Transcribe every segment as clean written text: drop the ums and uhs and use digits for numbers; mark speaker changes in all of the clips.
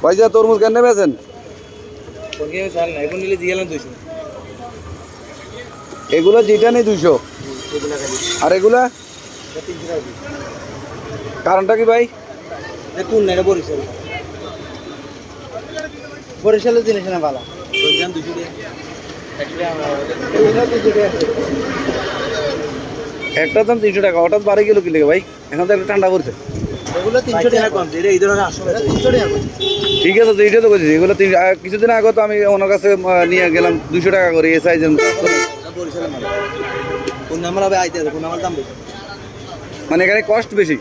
Speaker 1: ভাইজা তরমুজ কেন বেছেন? এগুলো যেটা নেই 200, আর এগুলা কারণটা কি ভাই?
Speaker 2: বরিশালের জিনিস না ভালো।
Speaker 1: একটা দাম 300 টাকা, হঠাৎ বাড়ে গেল কি লেগে ভাই? এখন তো একটা ঠান্ডা পড়ছে।
Speaker 2: এগুলো 300 টাকা কম, এটা এই ধরনের 300 টাকা কম।
Speaker 1: ঠিক আছে, তো এইটা তো বলছি এগুলো কিছুদিন আগে তো আমি ওনার কাছে নিয়ে গেলাম 200 টাকা করে এই সাইজের।
Speaker 2: বরিশালের মাল কোন নাম্বার হবে আইতে কোন নাম্বার দাম বেশি,
Speaker 1: মানে এখানে কষ্ট বেশি।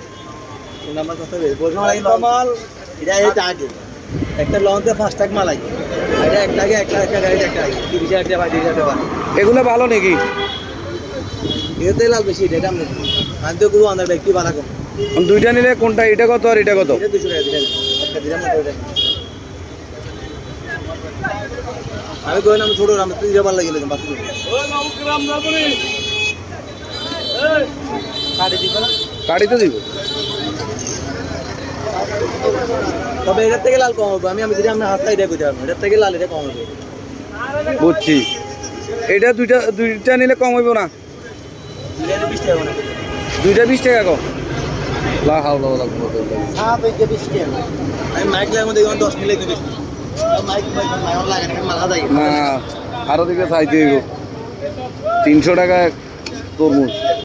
Speaker 2: কোন নাম্বার কত বেশি বরিশাল মাল। এটা এই টাকা একটা লঞ্চে 5 টাকা মাল আইছে, এটা 1 টাকা 1 টাকা গাড়ি 1 টাকা 30,000 টাকা 32,000 টাকা।
Speaker 1: এগুলো ভালো নাকি?
Speaker 2: এতে লাল বেশি, এটা আমরা আমি তো গুরু আন্দাজ একটু ভালো কম।
Speaker 1: দুইটা নিলে কোনটা, এটা কত আর এটা কত?
Speaker 2: এটা 200 টাকা দিলেন, একটা দিলাম না ওটা। আমি কইলাম ছোট আমি 30 ভালো লাগিলে বাকি ওই নবগ্রাম না বলি এই কাটি দিবা না?
Speaker 1: কাটি তো দিব,
Speaker 2: তবে এটার থেকে লাল কম হবে। আমি যদি আমরা হাতটা এটা কইতে পারবো, এটার থেকে লাল এটা কম হবে।
Speaker 1: বুঝছি। এটা দুইটা নিলে কম হইব না?
Speaker 2: দুইটা 20 টাকা না,
Speaker 1: দুইটা 20 টাকা কম। লা হাওলা ওয়ালা কুওয়াতা ইল্লা বিল্লাহ।
Speaker 2: সাপ এটা 20 টাকা। আমি মাইক লাগার মধ্যে 10 মিনিট লাগে বেশি। মাইক লাগে না, মালা যায়
Speaker 1: না, আরো দিকে চাইতে হইব। 300 টাকা তরমুজ।